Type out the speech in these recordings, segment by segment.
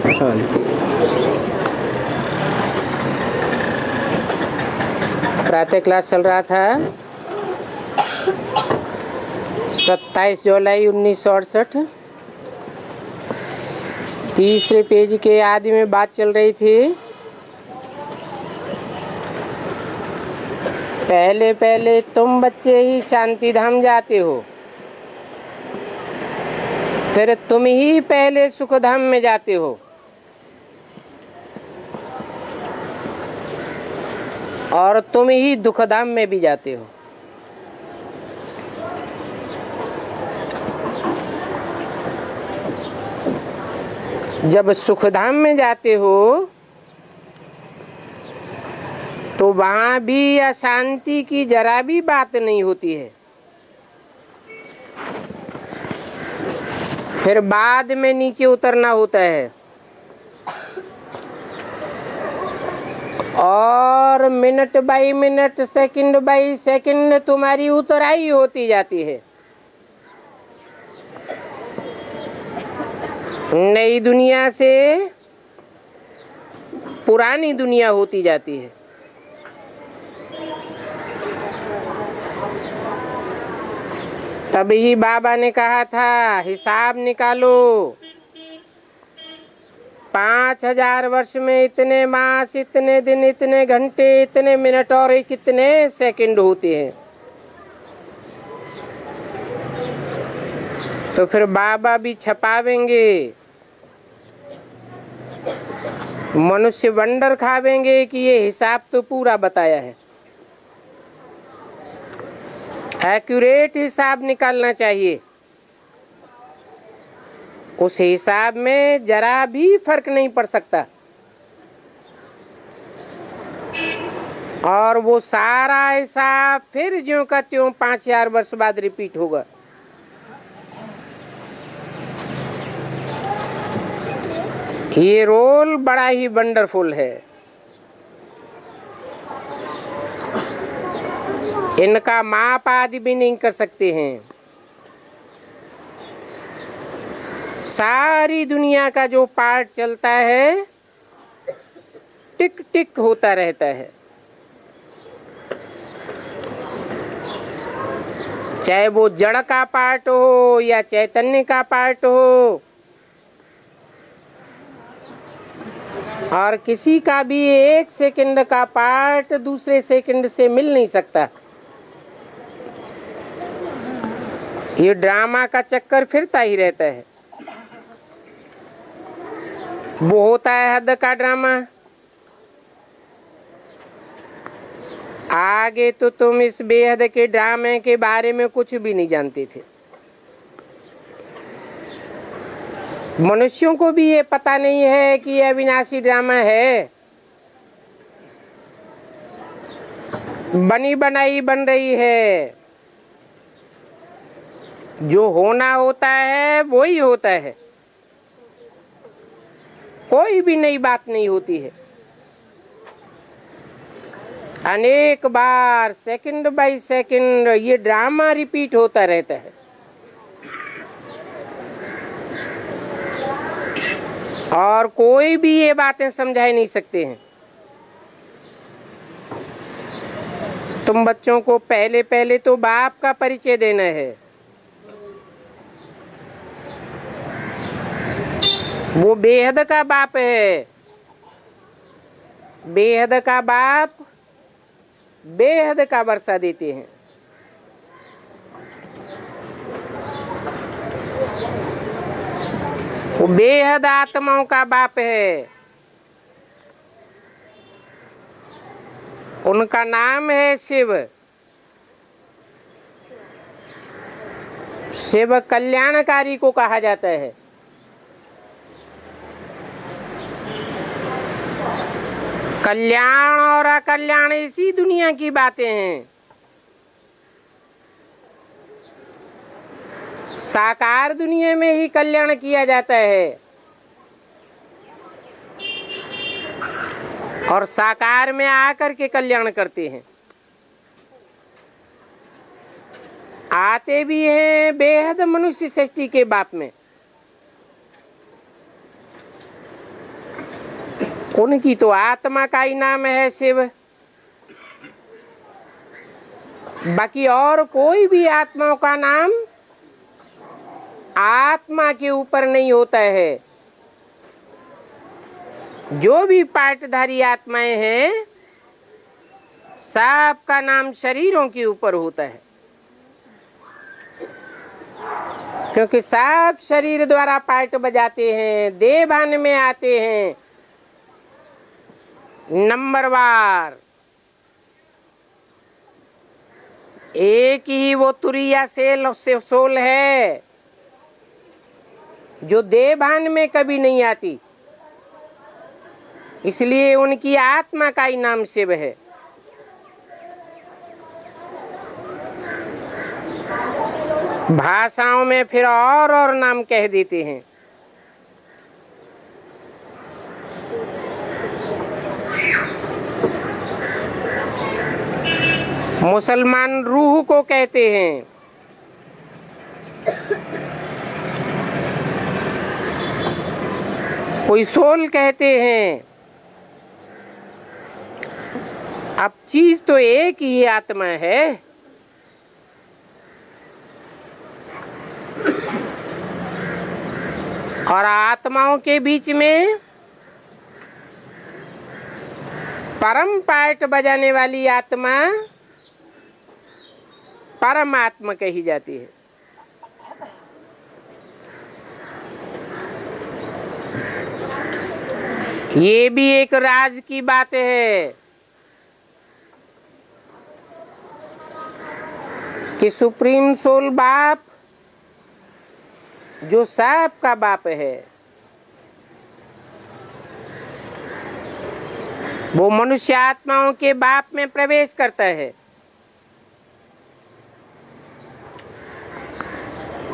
शांति। प्रातः क्लास चल रहा था 27 जुलाई 1968। तीसरे पेज के आदि में बात चल रही थी। पहले पहले तुम बच्चे ही शांति धाम जाते हो, फिर तुम ही पहले सुख धाम में जाते हो, और तुम ही दुख धाम में भी जाते हो। जब सुख धाम में जाते हो तो वहां भी अशांति की जरा भी बात नहीं होती है। फिर बाद में नीचे उतरना होता है और minute by minute, second by second तुम्हारी उतराई होती जाती है। नई दुनिया से पुरानी दुनिया होती जाती है। तभी बाबा ने कहा था हिसाब निकालो, 5000 वर्ष में इतने मास, इतने दिन, इतने घंटे, इतने मिनट और कितने सेकंड होते हैं। तो फिर बाबा भी छपावेंगे, मनुष्य वंडर खावेंगे कि ये हिसाब तो पूरा बताया है। एक्यूरेट हिसाब निकालना चाहिए। उस हिसाब में जरा भी फर्क नहीं पड़ सकता, और वो सारा हिसाब फिर ज्यों का त्यों 5000 वर्ष बाद रिपीट होगा। ये रोल बड़ा ही वंडरफुल है। इनका माप आदि भी नहीं कर सकते हैं। सारी दुनिया का जो पार्ट चलता है टिक टिक होता रहता है। चाहे वो जड़ का पार्ट हो या चैतन्य का पार्ट हो, और किसी का भी एक सेकंड का पार्ट दूसरे सेकंड से मिल नहीं सकता। ये ड्रामा का चक्कर फिरता ही रहता है। वो होता है हद का ड्रामा। आगे तो तुम इस बेहद के ड्रामे के बारे में कुछ भी नहीं जानते थे। मनुष्यों को भी ये पता नहीं है कि यह अविनाशी ड्रामा है। बनी बनाई बन रही है। जो होना होता है वो ही होता है। कोई भी नई बात नहीं होती है। अनेक बार सेकंड बाय सेकंड ये ड्रामा रिपीट होता रहता है। और कोई भी ये बातें समझा ही नहीं सकते हैं। तुम बच्चों को पहले पहले तो बाप का परिचय देना है। वो बेहद का बाप है। बेहद का बाप बेहद का वर्षा देते हैं। वो बेहद आत्माओं का बाप है। उनका नाम है शिव। शिव कल्याणकारी को कहा जाता है। कल्याण और अकल्याण इसी दुनिया की बातें हैं। साकार दुनिया में ही कल्याण किया जाता है, और साकार में आकर के कल्याण करते हैं। आते भी हैं बेहद मनुष्य सृष्टि के बाप में। उनकी तो आत्मा का ही नाम है शिव। बाकी और कोई भी आत्माओं का नाम आत्मा के ऊपर नहीं होता है। जो भी पार्टधारी आत्माएं हैं सबका नाम शरीरों के ऊपर होता है, क्योंकि सब शरीर द्वारा पार्ट बजाते हैं, देवान में आते हैं नंबरवार। एक ही वो तुरिया सेल से सोल है जो देवान में कभी नहीं आती, इसलिए उनकी आत्मा का ही नाम शिव है। भाषाओं में फिर और नाम कह देते हैं। मुसलमान रूह को कहते हैं, कोई सोल कहते हैं। अब चीज तो एक ही आत्मा है। और आत्माओं के बीच में परम पार्ट बजाने वाली आत्मा परमात्मा कही जाती है। ये भी एक राज की बात है कि सुप्रीम सोल बाप जो सब का बाप है, वो मनुष्य आत्माओं के बाप में प्रवेश करता है।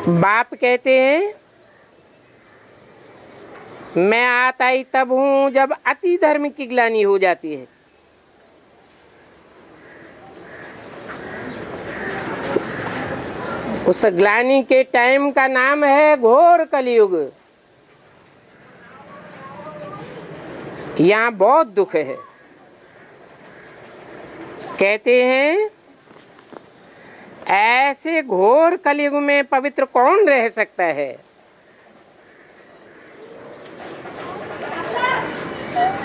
बाप कहते हैं मैं आता ही तब हूं जब अति धर्म की ग्लानि हो जाती है। उस ग्लानि के टाइम का नाम है घोर कलयुग। यहाँ बहुत दुख है। कहते हैं ऐसे घोर कलयुग में पवित्र कौन रह सकता है।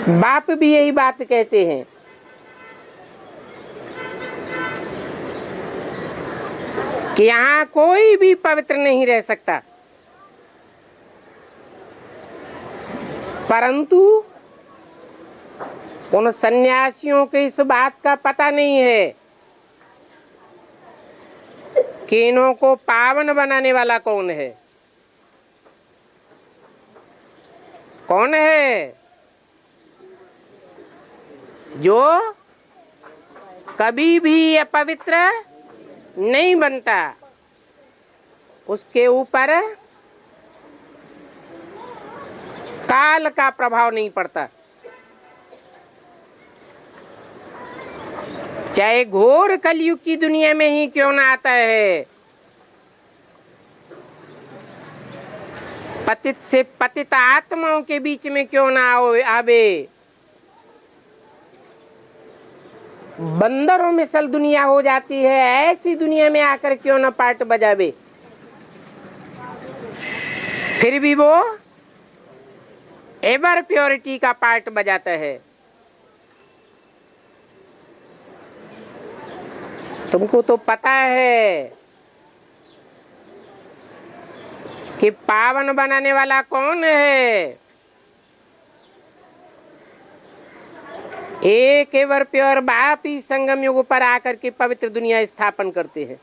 बाप भी यही बात कहते हैं। कि यहाँ कोई भी पवित्र नहीं रह सकता, परंतु उन सन्यासियों को इस बात का पता नहीं है कि इन्हों को पावन बनाने वाला कौन है। कौन है? जो कभी भी अपवित्र नहीं बनता, उसके ऊपर काल का प्रभाव नहीं पड़ता। चाहे घोर कलयुग की दुनिया में ही क्यों ना आता है, पतित से पतित आत्माओं के बीच में क्यों ना आवे, बंदरों में सल दुनिया हो जाती है, ऐसी दुनिया में आकर क्यों ना पार्ट बजावे, फिर भी वो एवर प्योरिटी का पार्ट बजाता है। तुमको तो पता है कि पावन बनाने वाला कौन है। एक एवर प्योर बाप ही संगम युग पर आकर के पवित्र दुनिया स्थापन करते हैं।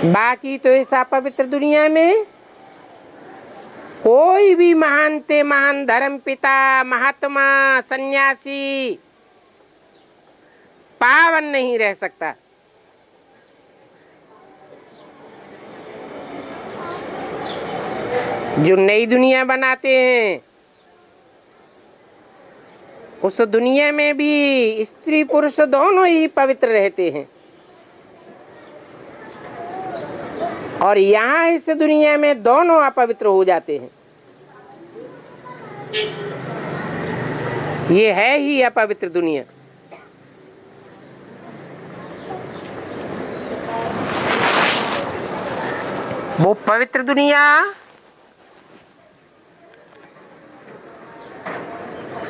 बाकी तो ऐसा पवित्र दुनिया में कोई भी महान ते महान धर्म पिता, महात्मा, सन्यासी पावन नहीं रह सकता। जो नई दुनिया बनाते हैं उस दुनिया में भी स्त्री पुरुष दोनों ही पवित्र रहते हैं, और यहाँ इस दुनिया में दोनों अपवित्र हो जाते हैं। ये है ही अपवित्र दुनिया। वो पवित्र दुनिया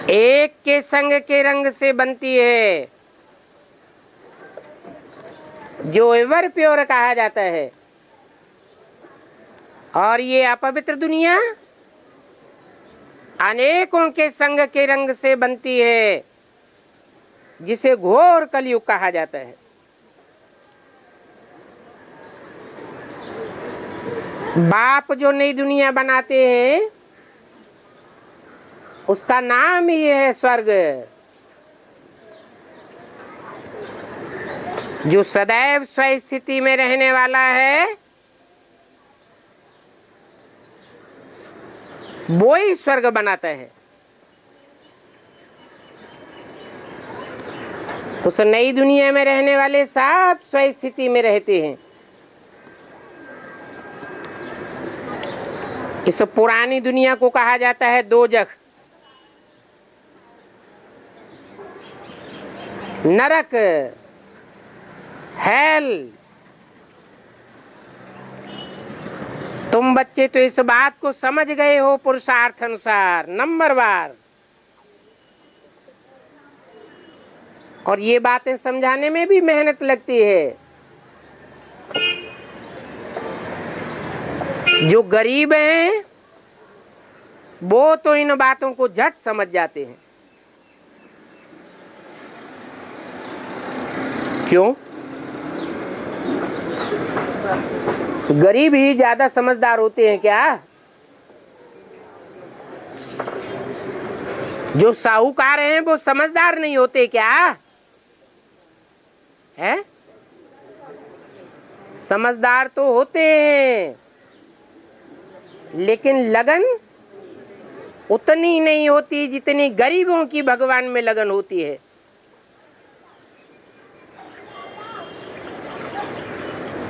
एक के संग के रंग से बनती है, जो एवर प्योर कहा जाता है, और ये अपवित्र दुनिया अनेकों के संग के रंग से बनती है, जिसे घोर कलयुग कहा जाता है। बाप जो नई दुनिया बनाते हैं उसका नाम ही है स्वर्ग। जो सदैव स्वस्थिति में रहने वाला है वो ही स्वर्ग बनाता है। उस नई दुनिया में रहने वाले सब स्वस्थिति में रहते हैं। इस पुरानी दुनिया को कहा जाता है दोजख, नरक, हेल। तुम बच्चे तो इस बात को समझ गए हो पुरुषार्थ अनुसार नंबरवार, और ये बातें समझाने में भी मेहनत लगती है। जो गरीब हैं वो तो इन बातों को झट समझ जाते हैं। क्यों? गरीब ही ज्यादा समझदार होते हैं क्या? जो साहूकार हैं वो समझदार नहीं होते क्या? है? समझदार तो होते हैं, लेकिन लगन उतनी नहीं होती जितनी गरीबों की भगवान में लगन होती है।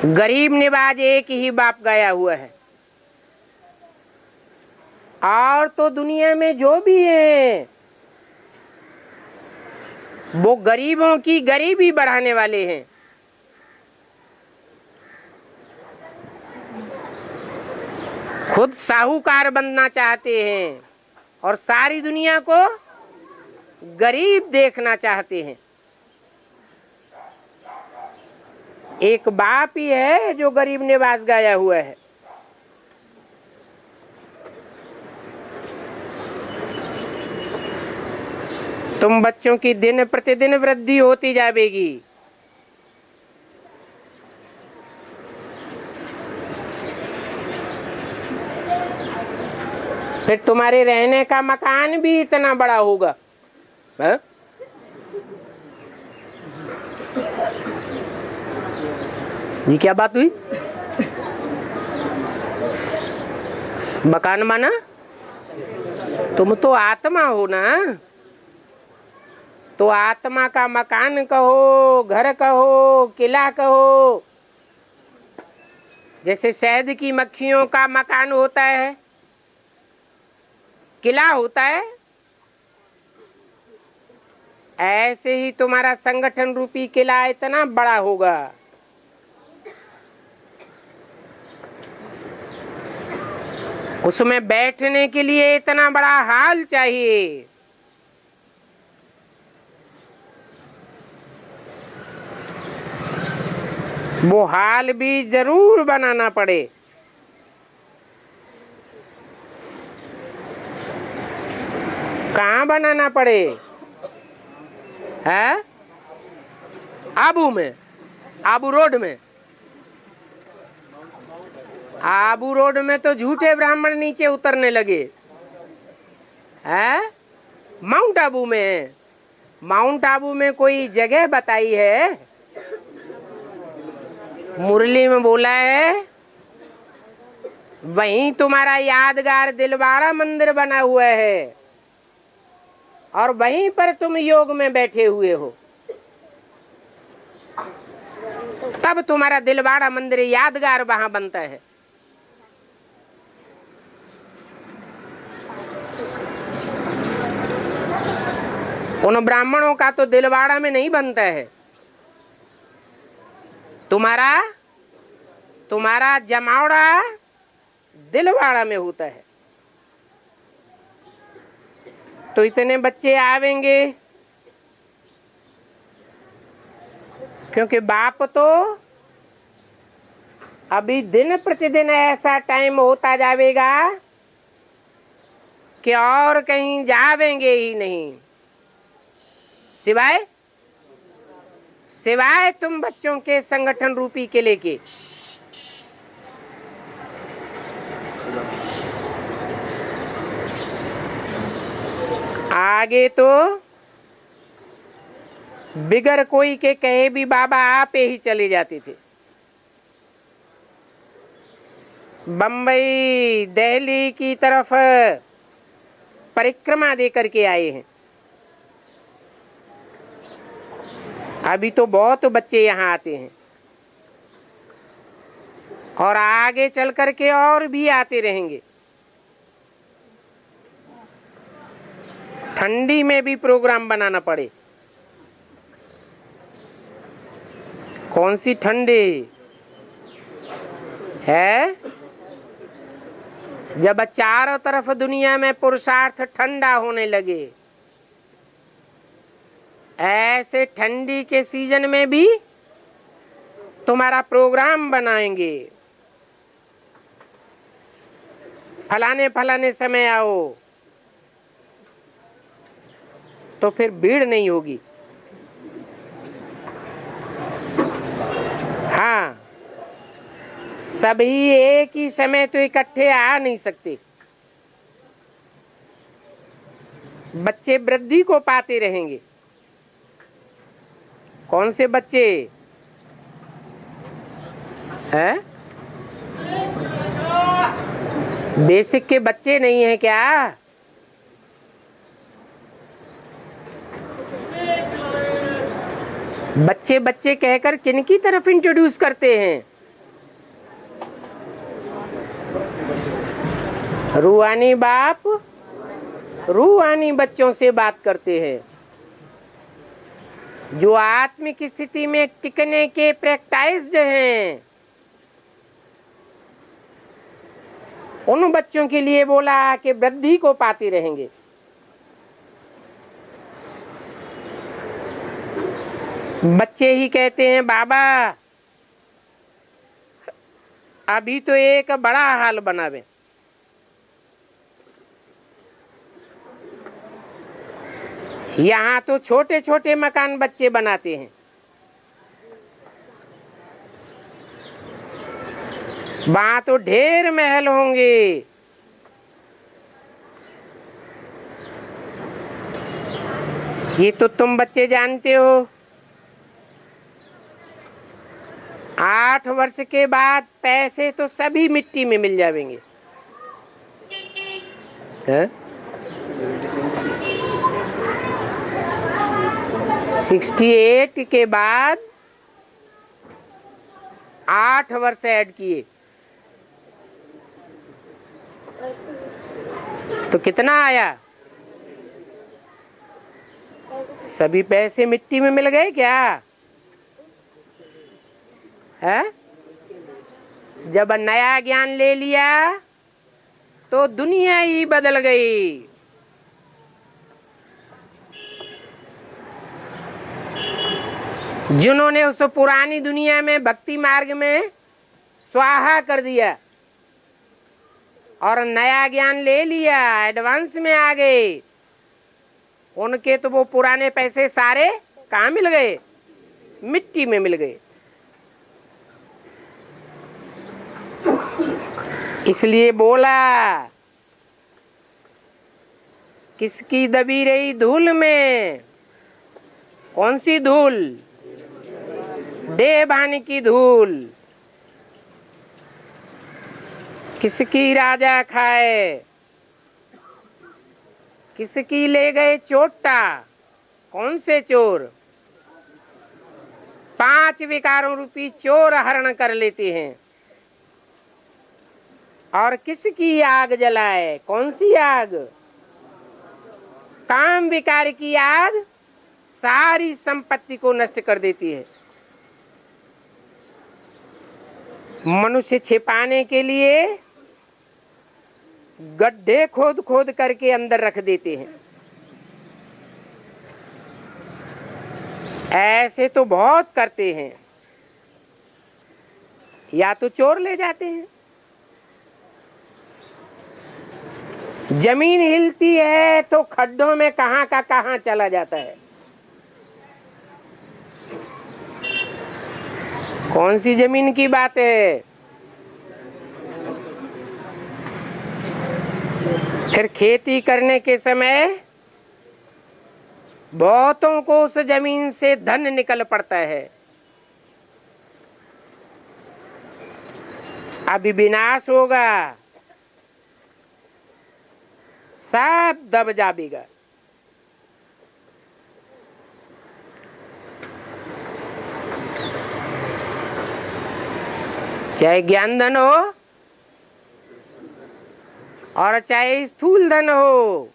गरीब निवाज एक ही बाप गया हुआ है, और तो दुनिया में जो भी है वो गरीबों की गरीबी बढ़ाने वाले हैं। खुद साहूकार बनना चाहते हैं और सारी दुनिया को गरीब देखना चाहते हैं। एक बाप ही है जो गरीब निवास गाया हुआ है। तुम बच्चों की दिन प्रतिदिन वृद्धि होती जाएगी। फिर तुम्हारे रहने का मकान भी इतना बड़ा होगा। है? ये क्या बात हुई? मकान माना? तुम तो आत्मा हो ना, तो आत्मा का मकान कहो, घर कहो, किला कहो। जैसे शहद की मक्खियों का मकान होता है, किला होता है, ऐसे ही तुम्हारा संगठन रूपी किला इतना बड़ा होगा। उसमें बैठने के लिए इतना बड़ा हाल चाहिए। वो हाल भी जरूर बनाना पड़े। कहाँ बनाना पड़े? है? आबू में, आबू रोड में। आबू रोड में तो झूठे ब्राह्मण नीचे उतरने लगे। है? माउंट आबू में, माउंट आबू में कोई जगह बताई है? मुरली में बोला है वहीं तुम्हारा यादगार दिलवाड़ा मंदिर बना हुआ है, और वहीं पर तुम योग में बैठे हुए हो। तब तुम्हारा दिलवाड़ा मंदिर यादगार वहां बनता है। उन ब्राह्मणों का तो दिलवाड़ा में नहीं बनता है, तुम्हारा जमावड़ा दिलवाड़ा में होता है। तो इतने बच्चे आवेंगे क्योंकि बाप तो अभी दिन प्रतिदिन ऐसा टाइम होता जाएगा कि और कहीं जावेंगे ही नहीं, सिवाय तुम बच्चों के संगठन रूपी किले के। आगे तो बिगर कोई के कहे भी बाबा आप ही चले जाते थे। बंबई दिल्ली की तरफ परिक्रमा दे करके आए हैं। अभी तो बहुत बच्चे यहाँ आते हैं और आगे चल करके और भी आते रहेंगे। ठंडी में भी प्रोग्राम बनाना पड़े। कौन सी ठंडी है? जब चारों तरफ दुनिया में पुरुषार्थ ठंडा होने लगे, ऐसे ठंडी के सीजन में भी तुम्हारा प्रोग्राम बनाएंगे। फलाने समय आओ, तो फिर भीड़ नहीं होगी। हाँ, सभी एक ही समय तो इकट्ठे आ नहीं सकते। बच्चे वृद्धि को पाते रहेंगे। कौन से बच्चे हैं? बेसिक के बच्चे नहीं है क्या? बच्चे बच्चे कहकर किनकी तरफ इंट्रोड्यूस करते हैं? रूहानी बाप रूहानी बच्चों से बात करते हैं, जो आत्मिक स्थिति में टिकने के प्रैक्टाइज्ड हैं। उन बच्चों के लिए बोला कि वृद्धि को पाते रहेंगे। बच्चे ही कहते हैं बाबा अभी तो एक बड़ा हाल बनावे। यहाँ तो छोटे छोटे मकान बच्चे बनाते हैं, वहां तो ढेर महल होंगे। ये तो तुम बच्चे जानते हो। 8 वर्ष के बाद पैसे तो सभी मिट्टी में मिल जाएंगे। 68 के बाद 8 वर्ष ऐड किए तो कितना आया? सभी पैसे मिट्टी में मिल गए क्या? है? जब नया ज्ञान ले लिया तो दुनिया ही बदल गई। जिन्होंने उस पुरानी दुनिया में भक्ति मार्ग में स्वाहा कर दिया और नया ज्ञान ले लिया, एडवांस में आ गए, उनके तो वो पुराने पैसे सारे कहाँ मिल गए? मिट्टी में मिल गए। इसलिए बोला किसकी दबी रही धूल में? कौन सी धूल? देवभानी की धूल। किसकी राजा खाए? किसकी ले गए चोटा? कौन से चोर? 5 विकारों रूपी चोर हरण कर लेते हैं। और किसकी आग जलाए? कौन सी आग? काम विकार की आग सारी संपत्ति को नष्ट कर देती है। मनुष्य छिपाने के लिए गड्ढे खोद खोद करके अंदर रख देते हैं। ऐसे तो बहुत करते हैं। या तो चोर ले जाते हैं, जमीन हिलती है तो खड्डों में कहां का कहां चला जाता है। कौन सी जमीन की बात है? फिर खेती करने के समय बहुतों को उस जमीन से धन निकल पड़ता है। अभी विनाश होगा, सब दब जाएगा। चाहे ज्ञान धन हो और चाहे स्थूल धन हो,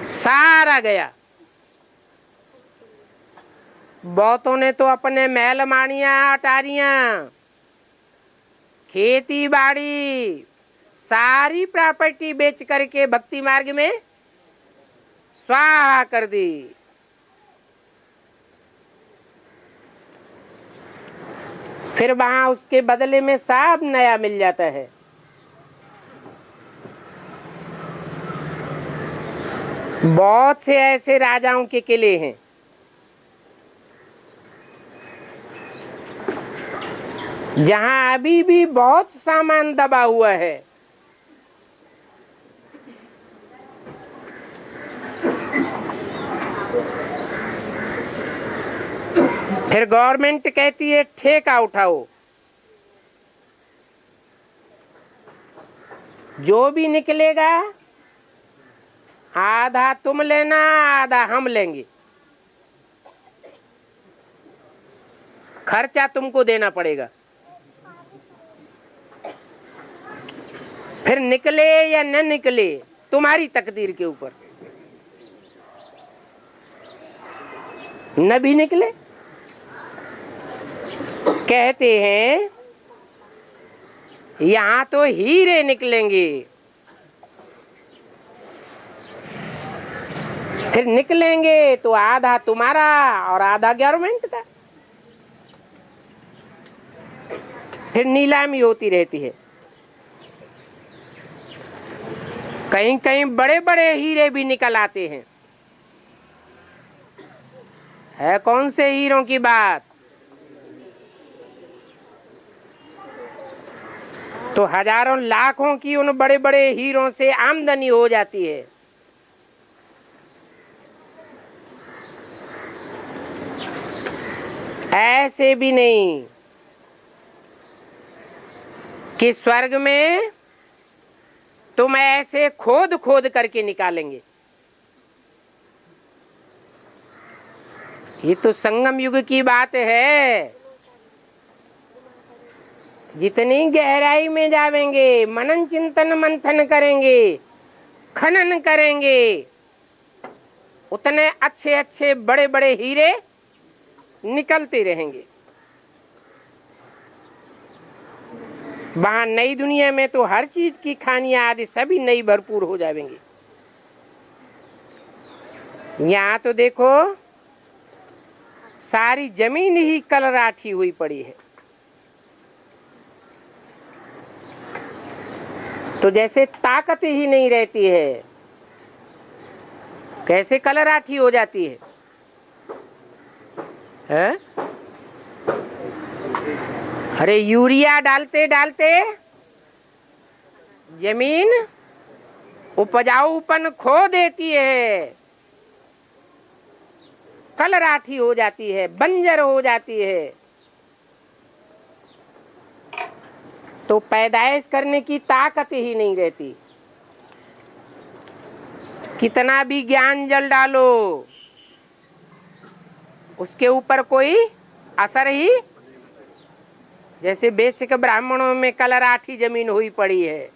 सारा गया। बहुतों ने तो अपने महल माड़ियां अटारियां, खेती बाड़ी, सारी प्रॉपर्टी बेच करके भक्ति मार्ग में स्वाहा कर दी। फिर वहां उसके बदले में सब नया मिल जाता है। बहुत से ऐसे राजाओं के किले हैं जहां अभी भी बहुत सामान दबा हुआ है। फिर गवर्नमेंट कहती है ठेका उठाओ, जो भी निकलेगा आधा तुम लेना, आधा हम लेंगे, खर्चा तुमको देना पड़ेगा। फिर निकले या न निकले तुम्हारी तकदीर के ऊपर। न भी निकले, कहते हैं यहां तो हीरे निकलेंगे। फिर निकलेंगे तो आधा तुम्हारा और आधा गवर्नमेंट का। फिर नीलामी होती रहती है। कहीं कहीं बड़े बड़े हीरे भी निकल आते हैं। है कौन से हीरों की बात? तो हजारों लाखों की उन बड़े बड़े हीरों से आमदनी हो जाती है। ऐसे भी नहीं कि स्वर्ग में तुम ऐसे खोद खोद करके निकालेंगे। ये तो संगम युग की बात है। जितनी गहराई में जावेंगे, मनन चिंतन मंथन करेंगे, खनन करेंगे, उतने अच्छे अच्छे बड़े बड़े हीरे निकलते रहेंगे। वहां नई दुनिया में तो हर चीज की खानियां आदि सभी नई भरपूर हो जाएंगी। यहाँ तो देखो सारी जमीन ही कलराठी हुई पड़ी है। तो जैसे ताकत ही नहीं रहती है, कैसे कलराठी हो जाती है? हैं? अरे यूरिया डालते डालते जमीन उपजाऊपन खो देती है, कलराठी हो जाती है, बंजर हो जाती है। तो पैदाइश करने की ताकत ही नहीं रहती। कितना भी ज्ञान जल डालो, उसके ऊपर कोई असर ही। जैसे बेसिक ब्राह्मणों में कलराठी जमीन हुई पड़ी है।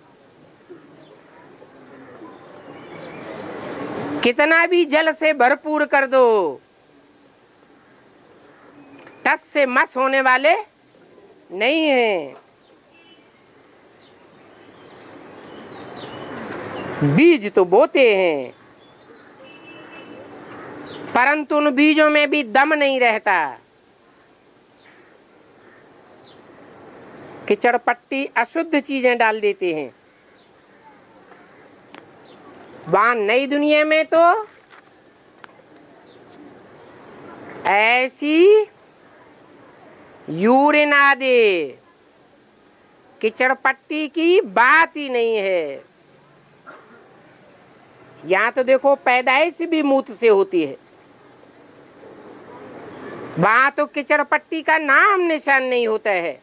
कितना भी जल से भरपूर कर दो, टस से मस होने वाले नहीं हैं। बीज तो बोते हैं, परंतु उन बीजों में भी दम नहीं रहता। कीचड़ पट्टी अशुद्ध चीजें डाल देते हैं। वहां नई दुनिया में तो ऐसी यूरिन आदि कीचड़ पट्टी की बात ही नहीं है। यहाँ तो देखो पैदाइश भी मूत्र से होती है, वहां तो कीचड़ पट्टी का नाम निशान नहीं होता है।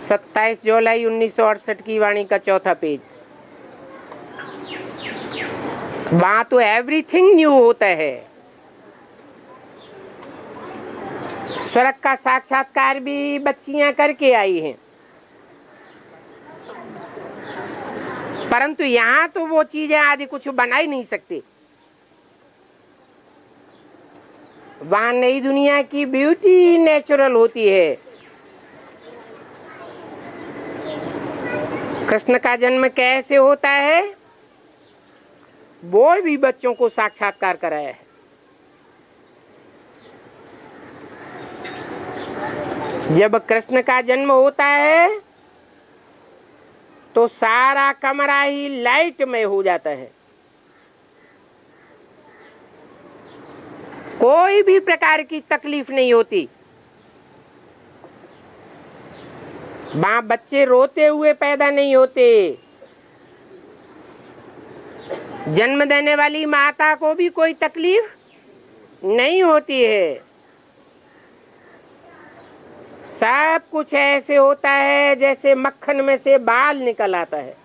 27 जुलाई 1968 की वाणी का चौथा पेज। वहां तो एवरीथिंग न्यू होता है। स्वर्ग का साक्षात्कार भी बच्चियां करके आई हैं, परंतु यहाँ तो वो चीजें आदि कुछ बना ही नहीं सकती। वहां नई दुनिया की ब्यूटी नेचुरल होती है। कृष्ण का जन्म कैसे होता है वो भी बच्चों को साक्षात्कार कराया है। जब कृष्ण का जन्म होता है तो सारा कमरा ही लाइट में हो जाता है। कोई भी प्रकार की तकलीफ नहीं होती। वहां बच्चे रोते हुए पैदा नहीं होते। जन्म देने वाली माता को भी कोई तकलीफ नहीं होती है। सब कुछ ऐसे होता है जैसे मक्खन में से बाल निकल आता है।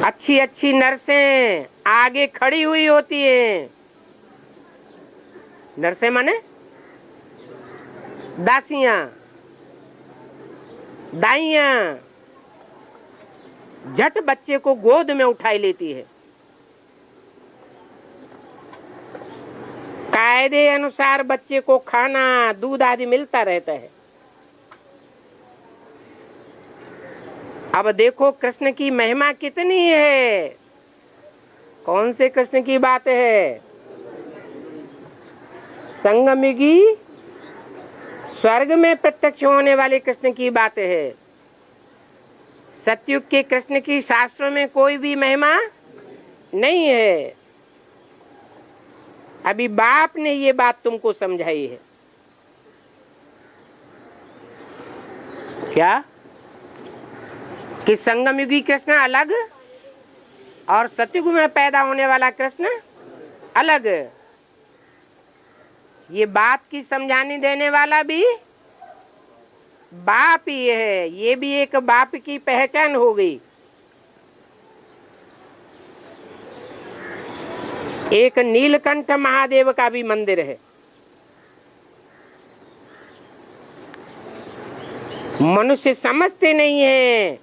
अच्छी अच्छी नर्सें आगे खड़ी हुई होती हैं। नर्सें माने दासियां, दाइयां, झट बच्चे को गोद में उठाई लेती है। कायदे अनुसार बच्चे को खाना दूध आदि मिलता रहता है। अब देखो कृष्ण की महिमा कितनी है। कौन से कृष्ण की बात है? संगमयुगी स्वर्ग में प्रत्यक्ष होने वाले कृष्ण की बात है। सतयुग के कृष्ण की शास्त्रों में कोई भी महिमा नहीं है। अभी बाप ने ये बात तुमको समझाई है। क्या कि संगमयुगी कृष्ण अलग और सतयुग में पैदा होने वाला कृष्ण अलग। ये बात की समझाने देने वाला भी बाप ही है। ये भी एक बाप की पहचान हो गई। एक नीलकंठ महादेव का भी मंदिर है। मनुष्य समझते नहीं है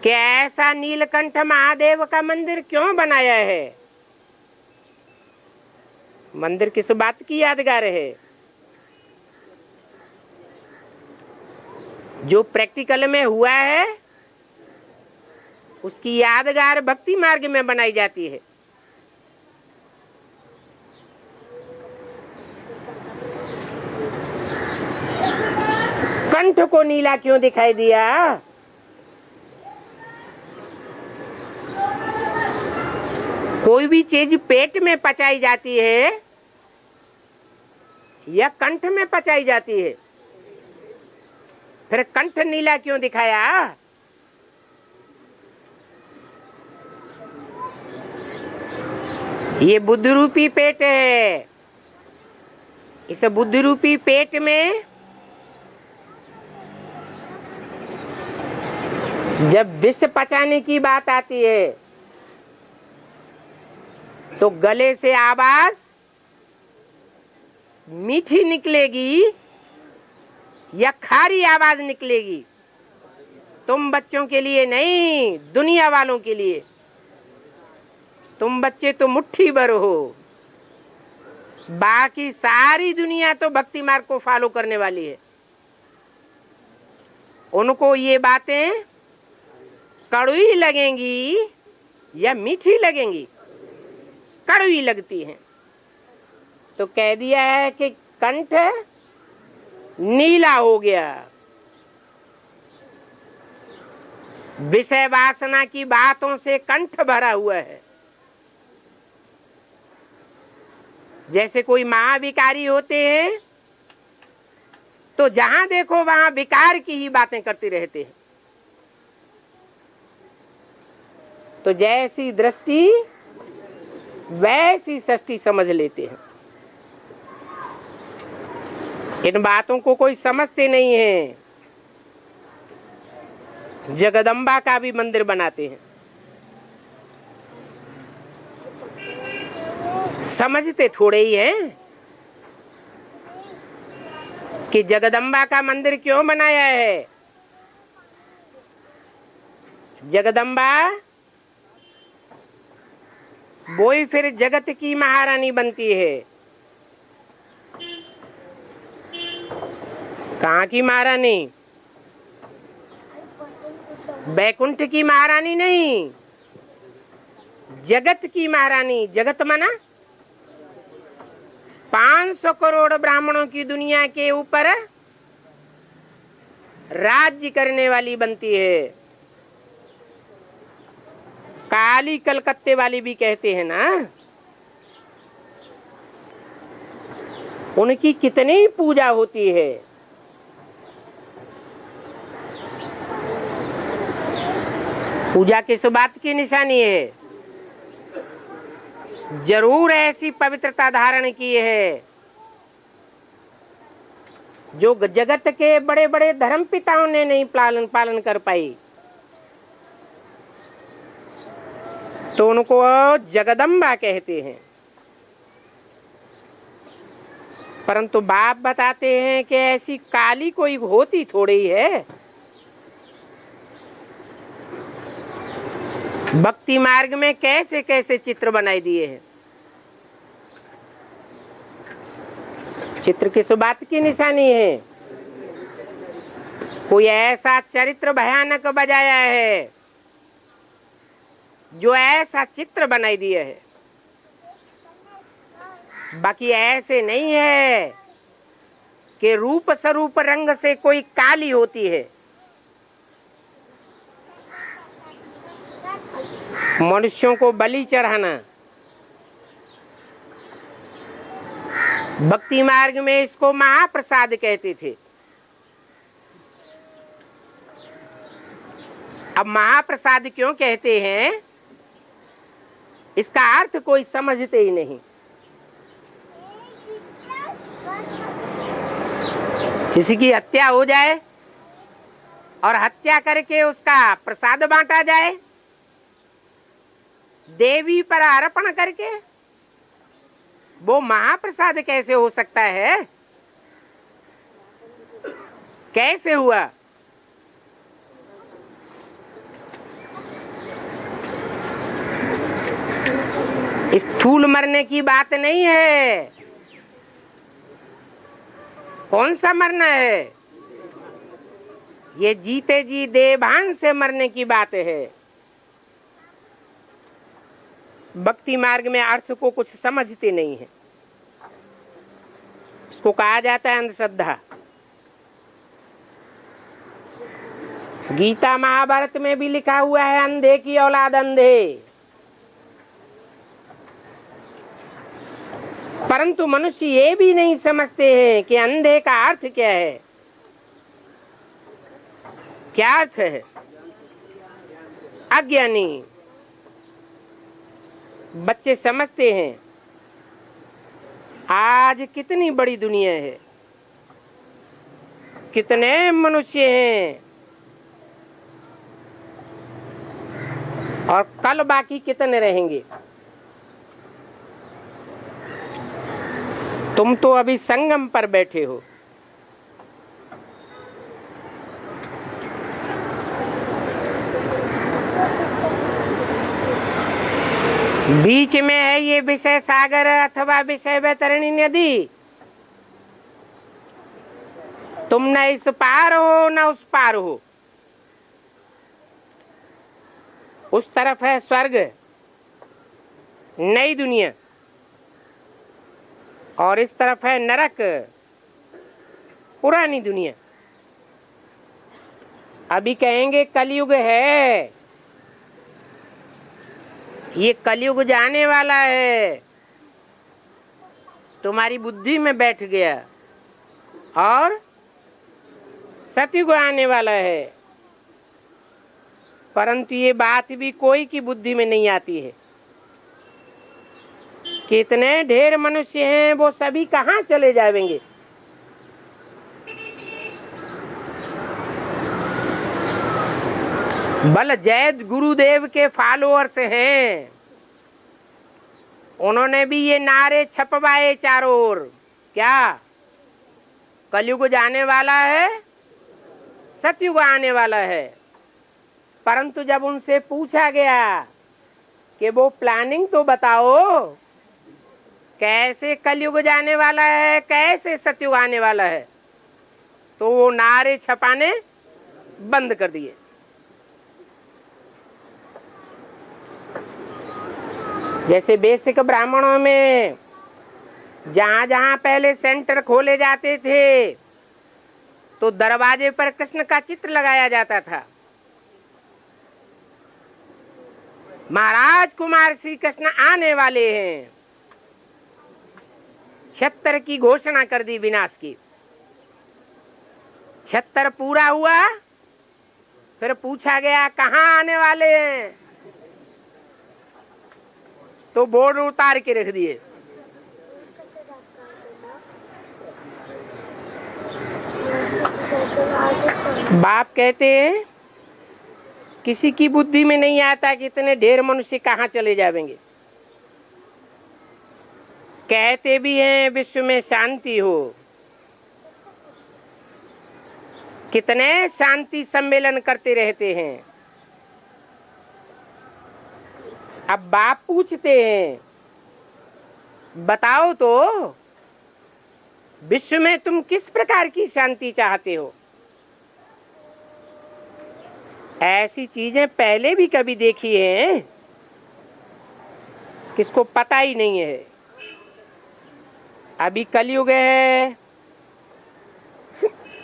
कि ऐसा नीलकंठ महादेव का मंदिर क्यों बनाया है। मंदिर किस बात की यादगार है? जो प्रैक्टिकल में हुआ है उसकी यादगार भक्ति मार्ग में बनाई जाती है। कंठ को नीला क्यों दिखाई दिया? कोई भी चीज पेट में पचाई जाती है या कंठ में पचाई जाती है, फिर कंठ नीला क्यों दिखाया? ये बुद्धि रूपी पेट है। इस बुद्धि रूपी पेट में जब विष पचाने की बात आती है तो गले से आवाज मीठी निकलेगी या खारी आवाज निकलेगी? तुम बच्चों के लिए नहीं, दुनिया वालों के लिए। तुम बच्चे तो मुट्ठी भर हो, बाकी सारी दुनिया तो भक्ति मार्ग को फॉलो करने वाली है। उनको ये बातें कड़वी लगेंगी या मीठी लगेंगी? कड़वी लगती हैं। तो कह दिया है कि कंठ नीला हो गया। विषय वासना की बातों से कंठ भरा हुआ है। जैसे कोई महाविकारी होते हैं तो जहां देखो वहां विकार की ही बातें करते रहते हैं। तो जैसी दृष्टि वैसी सृष्टि समझ लेते हैं। इन बातों को कोई समझते नहीं है। जगदम्बा का भी मंदिर बनाते हैं, समझते थोड़े ही हैं कि जगदम्बा का मंदिर क्यों बनाया है। जगदम्बा वो ही फिर जगत की महारानी बनती है। कहाँ की महारानी? बैकुंठ की महारानी नहीं, जगत की महारानी। जगत माना 500 करोड़ ब्राह्मणों की दुनिया के ऊपर राज्य करने वाली बनती है। काली कलकत्ते वाली भी कहते हैं ना। उनकी कितनी पूजा होती है। पूजा किस बात की निशानी है? जरूर ऐसी पवित्रता धारण की है जो जगत के बड़े बड़े धर्म पिताओं ने नहीं पालन कर पाई। तो उनको जगदम्बा कहते हैं। परंतु बाप बताते हैं कि ऐसी काली कोई होती थोड़ी है। भक्ति मार्ग में कैसे कैसे चित्र बनाई दिए हैं। चित्र किस बात की निशानी है? कोई ऐसा चरित्र भयानक बजाया है जो ऐसा चित्र बनाई दिया है। बाकी ऐसे नहीं है कि रूप स्वरूप रंग से कोई काली होती है। मनुष्यों को बलि चढ़ाना, भक्ति मार्ग में इसको महाप्रसाद कहते थे। अब महाप्रसाद क्यों कहते हैं, इसका अर्थ कोई समझते ही नहीं। किसी की हत्या हो जाए और हत्या करके उसका प्रसाद बांटा जाए, देवी पर अर्पण करके, वो महाप्रसाद कैसे हो सकता है? कैसे हुआ? स्थूल मरने की बात नहीं है। कौन सा मरना है? ये जीते जी देभान से मरने की बात है। भक्ति मार्ग में अर्थ को कुछ समझते नहीं है। इसको कहा जाता है अंधश्रद्धा। गीता महाभारत में भी लिखा हुआ है, अंधे की औलाद अंधे। परंतु मनुष्य ये भी नहीं समझते हैं कि अंधे का अर्थ क्या है। क्या अर्थ है? अज्ञानी। बच्चे समझते हैं आज कितनी बड़ी दुनिया है, कितने मनुष्य हैं, और कल बाकी कितने रहेंगे। तुम तो अभी संगम पर बैठे हो। बीच में है ये विषय सागर अथवा विषय वैतरणी नदी। तुम न इस पार हो न उस पार हो। उस तरफ है स्वर्ग, नई दुनिया, और इस तरफ है नरक, पुरानी दुनिया। अभी कहेंगे कलयुग है, ये कलयुग जाने वाला है, तुम्हारी बुद्धि में बैठ गया, और सतयुग आने वाला है। परंतु ये बात भी कोई की बुद्धि में नहीं आती है। कितने ढेर मनुष्य हैं, वो सभी कहाँ चले जाएंगे। बल जैद गुरुदेव के फॉलोअर्स हैं, उन्होंने भी ये नारे छपवाए चारों ओर। क्या कलयुग जाने वाला है, सतयुग आने वाला है। परंतु जब उनसे पूछा गया कि वो प्लानिंग तो बताओ, कैसे कलयुग जाने वाला है, कैसे सतयुग आने वाला है, तो वो नारे छपाने बंद कर दिए। जैसे बेसिक ब्राह्मणों में जहां जहां पहले सेंटर खोले जाते थे, तो दरवाजे पर कृष्ण का चित्र लगाया जाता था। महाराज कुमार श्री कृष्ण आने वाले हैं, 76 की घोषणा कर दी विनाश की। 76 पूरा हुआ, फिर पूछा गया कहाँ आने वाले हैं, तो बोर्ड उतार के रख दिए। बाप कहते हैं किसी की बुद्धि में नहीं आता कि इतने ढेर मनुष्य कहाँ चले जाएंगे। कहते भी हैं विश्व में शांति हो, कितने शांति सम्मेलन करते रहते हैं। अब बाप पूछते हैं बताओ तो विश्व में तुम किस प्रकार की शांति चाहते हो। ऐसी चीजें पहले भी कभी देखी हैं, किसको पता ही नहीं है। अभी कलयुग है,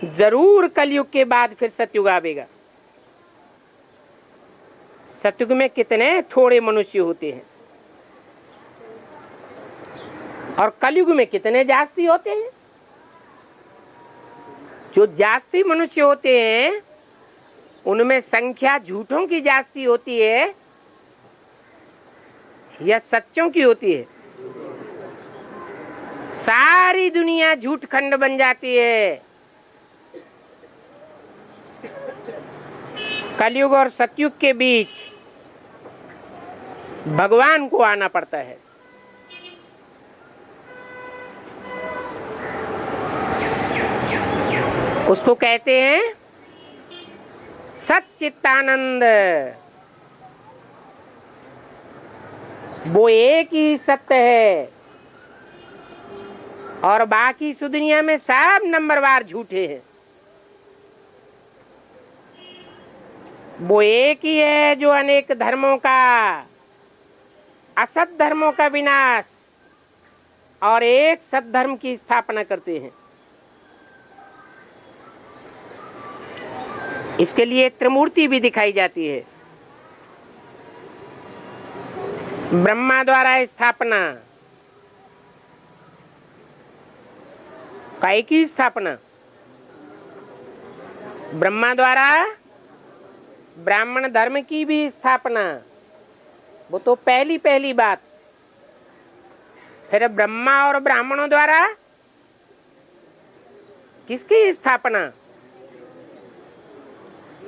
जरूर कलयुग के बाद फिर सतयुग आवेगा। सतयुग में कितने थोड़े मनुष्य होते हैं, और कलयुग में कितने जास्ती होते हैं। जो जास्ती मनुष्य होते हैं उनमें संख्या झूठों की जास्ती होती है या सच्चों की होती है। सारी दुनिया झूठ खंड बन जाती है। कलयुग और सतयुग के बीच भगवान को आना पड़ता है। उसको कहते हैं सच्चित्तानंद। वो एक ही सत्य है, और बाकी इस दुनिया में सब नंबरवार झूठे हैं। वो एक ही है जो अनेक धर्मों का, असत धर्मों का विनाश और एक सत धर्म की स्थापना करते हैं। इसके लिए त्रिमूर्ति भी दिखाई जाती है। ब्रह्मा द्वारा स्थापना, काय की स्थापना? ब्रह्मा द्वारा ब्राह्मण धर्म की भी स्थापना, वो तो पहली बात। फिर ब्रह्मा और ब्राह्मणों द्वारा किसकी स्थापना?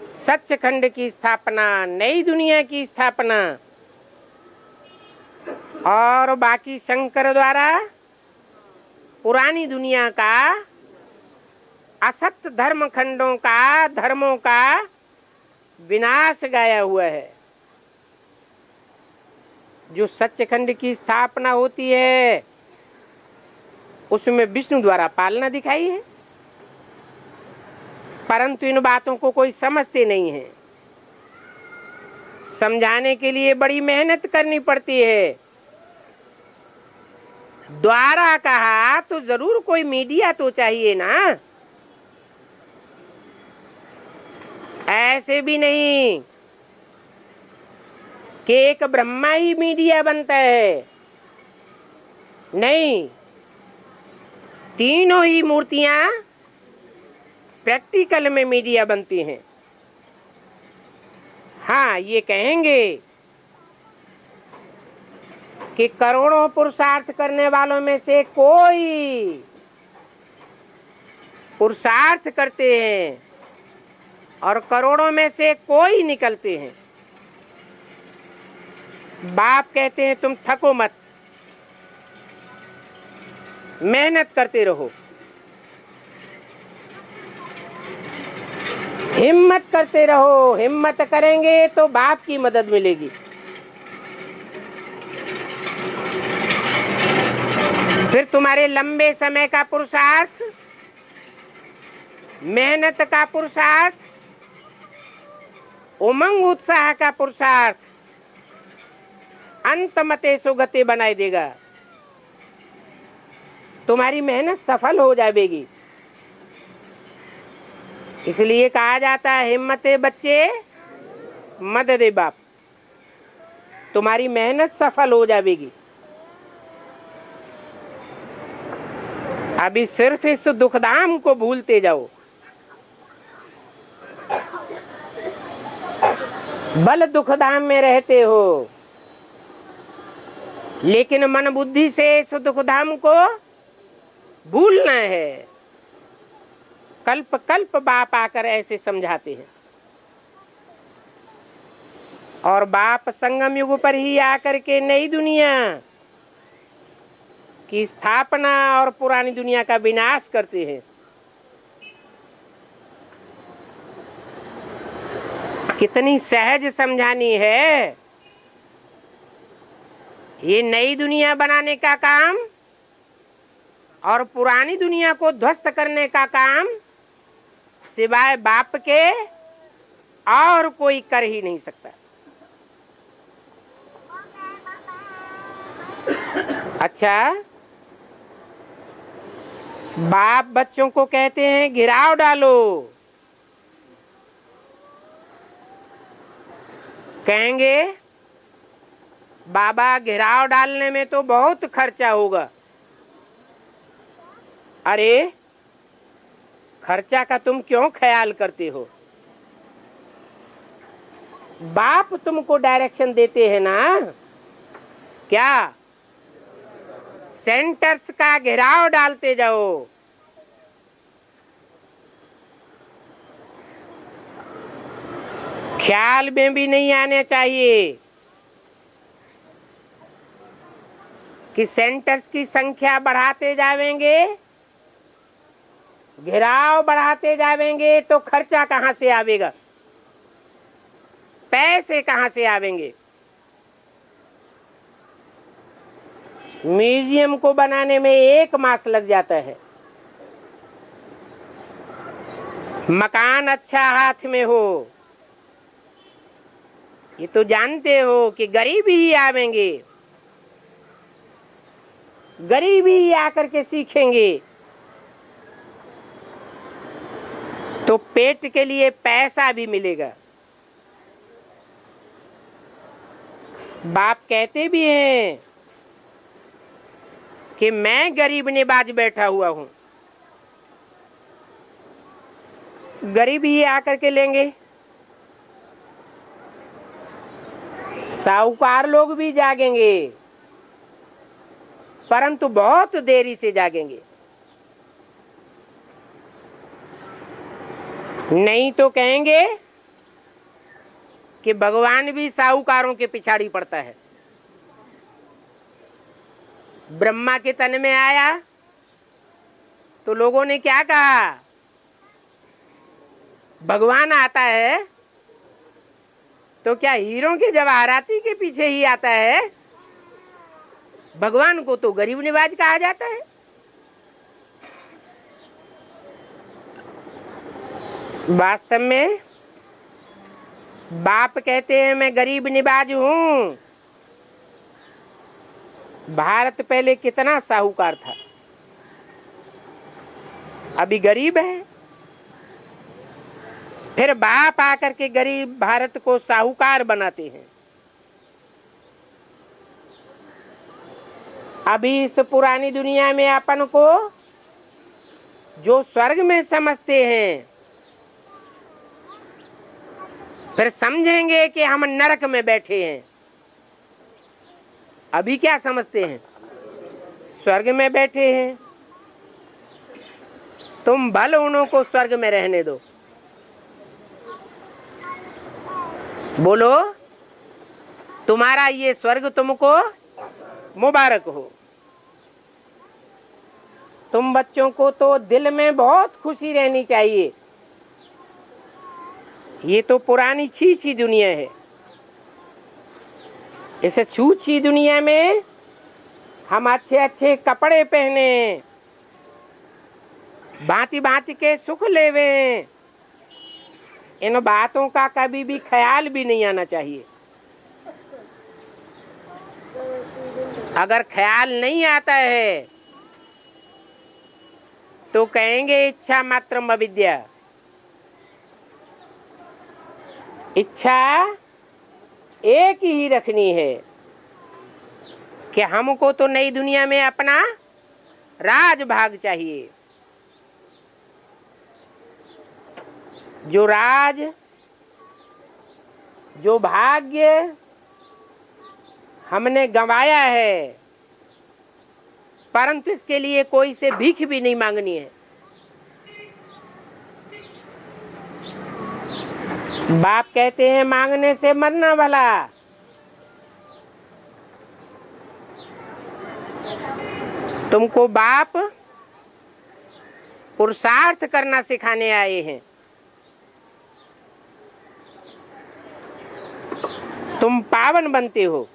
सच्चखंड की स्थापना, नई दुनिया की स्थापना। और बाकी शंकर द्वारा पुरानी दुनिया का, असत्य धर्म खंडों का, धर्मों का विनाश गाया हुआ है। जो सच्चखंड की स्थापना होती है उसमें विष्णु द्वारा पालना दिखाई है, परंतु इन बातों को कोई समझते नहीं है। समझाने के लिए बड़ी मेहनत करनी पड़ती है। द्वारा कहा तो जरूर कोई मीडिया तो चाहिए ना, ऐसे भी नहीं कि एक ब्रह्मा ही मीडिया बनता है। नहीं, तीनों ही मूर्तियां प्रैक्टिकल में मीडिया बनती हैं। हाँ, ये कहेंगे कि करोड़ों पुरुषार्थ करने वालों में से कोई पुरुषार्थ करते हैं और करोड़ों में से कोई निकलते हैं। बाप कहते हैं तुम थको मत, मेहनत करते रहो, हिम्मत करते रहो। हिम्मत करेंगे तो बाप की मदद मिलेगी। फिर तुम्हारे लंबे समय का पुरुषार्थ, मेहनत का पुरुषार्थ, उमंग उत्साह का पुरुषार्थ अंत मते सुगति बनाए देगा। तुम्हारी मेहनत सफल हो जाएगी। इसलिए कहा जाता है हिम्मते बच्चे मददे बाप। तुम्हारी मेहनत सफल हो जाएगी। अभी सिर्फ इस दुखधाम को भूलते जाओ। बल दुखधाम में रहते हो, लेकिन मन बुद्धि से इस दुखधाम को भूलना है। कल्प कल्प बाप आकर ऐसे समझाते हैं, और बाप संगम युग पर ही आकर के नई दुनिया की स्थापना और पुरानी दुनिया का विनाश करते हैं। कितनी सहज समझानी है। ये नई दुनिया बनाने का काम और पुरानी दुनिया को ध्वस्त करने का काम सिवाय बाप के और कोई कर ही नहीं सकता। अच्छा, बाप बच्चों को कहते हैं गिराव डालो। कहेंगे बाबा घेराव डालने में तो बहुत खर्चा होगा। अरे, खर्चा का तुम क्यों ख्याल करते हो? बाप तुमको डायरेक्शन देते हैं ना। क्या? सेंटर्स का घेराव डालते जाओ। ख्याल में भी नहीं आने चाहिए कि सेंटर्स की संख्या बढ़ाते जाएंगे, घेराव बढ़ाते जाएंगे तो खर्चा कहां से आवेगा, पैसे कहां से आवेंगे। म्यूजियम को बनाने में 1 मास लग जाता है। मकान अच्छा हाथ में हो, ये तो जानते हो कि गरीब ही आवेंगे, गरीब ही आकर के सीखेंगे। तो पेट के लिए पैसा भी मिलेगा। बाप कहते भी हैं कि मैं गरीब निवाज बैठा हुआ हूं, गरीब ही आकर के लेंगे। साहूकार लोग भी जागेंगे, परंतु बहुत देरी से जागेंगे। नहीं तो कहेंगे कि भगवान भी साहूकारों के पिछाड़ी पड़ता है। ब्रह्मा के तन में आया, तो लोगों ने क्या कहा, भगवान आता है तो क्या हीरों के जवाहराती के पीछे ही आता है? भगवान को तो गरीब निवाज कहा जाता है। वास्तव में बाप कहते हैं मैं गरीब निवाज हूं। भारत पहले कितना साहूकार था, अभी गरीब है। फिर बाप आकर के गरीब भारत को साहूकार बनाते हैं। अभी इस पुरानी दुनिया में अपन को जो स्वर्ग में समझते हैं, फिर समझेंगे कि हम नरक में बैठे हैं। अभी क्या समझते हैं, स्वर्ग में बैठे हैं। तुम भल उन्हों को स्वर्ग में रहने दो। बोलो तुम्हारा ये स्वर्ग तुमको मुबारक हो। तुम बच्चों को तो दिल में बहुत खुशी रहनी चाहिए। ये तो पुरानी छीछी दुनिया है। इस छूछी दुनिया में हम अच्छे अच्छे कपड़े पहने, भांति भांति के सुख लेवे, इन बातों का कभी भी ख्याल भी नहीं आना चाहिए। अगर ख्याल नहीं आता है तो कहेंगे इच्छा मात्रम अविद्या। इच्छा एक ही रखनी है कि हमको तो नई दुनिया में अपना राज भाग चाहिए। जो राज, जो भाग्य हमने गंवाया है, परंतु इसके लिए कोई से भीख भी नहीं मांगनी है। बाप कहते हैं मांगने से मरना भला। तुमको बाप पुरुषार्थ करना सिखाने आए हैं। तुम पावन बनते हो।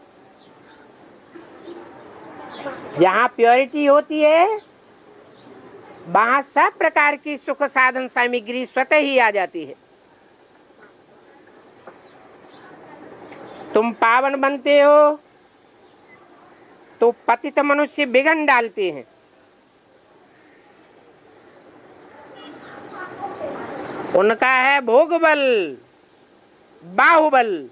जहाँ प्योरिटी होती है वहाँ सब प्रकार की सुख साधन सामग्री स्वतः ही आ जाती है। तुम पावन बनते हो तो पतित मनुष्य बिगड़ डालते हैं। उनका है भोग बल, बाहुबल,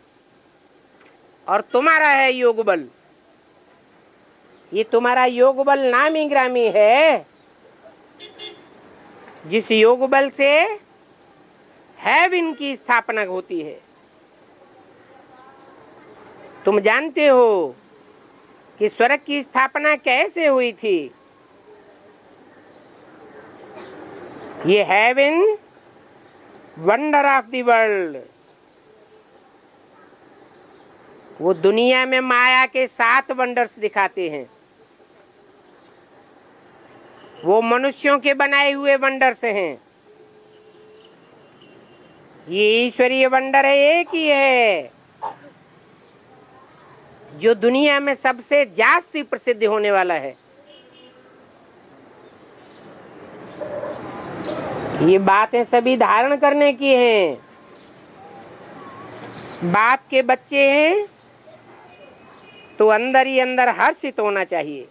और तुम्हारा है योग बल। ये तुम्हारा योग बल नामी ग्रामी है, जिस योग बल से हेवन की स्थापना होती है। तुम जानते हो कि स्वर्ग की स्थापना कैसे हुई थी। ये heaven wonder of the world, वो दुनिया में माया के 7 वंडर्स दिखाते हैं। वो मनुष्यों के बनाए हुए वंडर्स हैं। ये ईश्वरीय वंडर है, एक ही है जो दुनिया में सबसे जास्ती प्रसिद्ध होने वाला है। ये बातें सभी धारण करने की हैं। बाप के बच्चे हैं तो अंदर ही अंदर हर्षित होना चाहिए।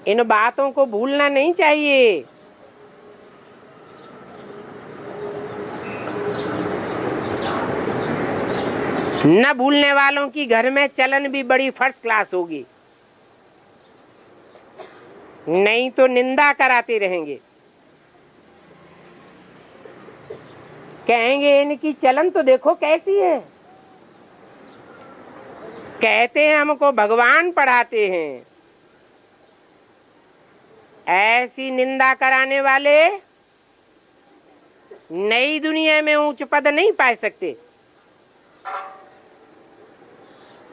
इन बातों को भूलना नहीं चाहिए। न भूलने वालों की घर में चलन भी बड़ी फर्स्ट क्लास होगी, नहीं तो निंदा कराते रहेंगे। कहेंगे इनकी चलन तो देखो कैसी है। कहते हैं हमको भगवान पढ़ाते हैं। ऐसी निंदा कराने वाले नई दुनिया में उच्च पद नहीं पा सकते।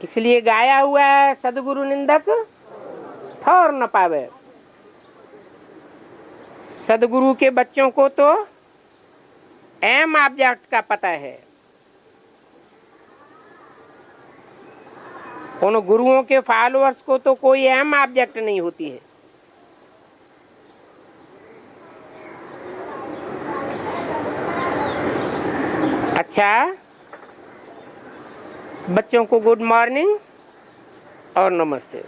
इसलिए गाया हुआ है, सदगुरु निंदक ठौर न पावे। सदगुरु के बच्चों को तो एम ऑब्जेक्ट का पता है, उन गुरुओं के फॉलोअर्स को तो कोई एम ऑब्जेक्ट नहीं होती है। अच्छा, बच्चों को गुड मॉर्निंग और नमस्ते।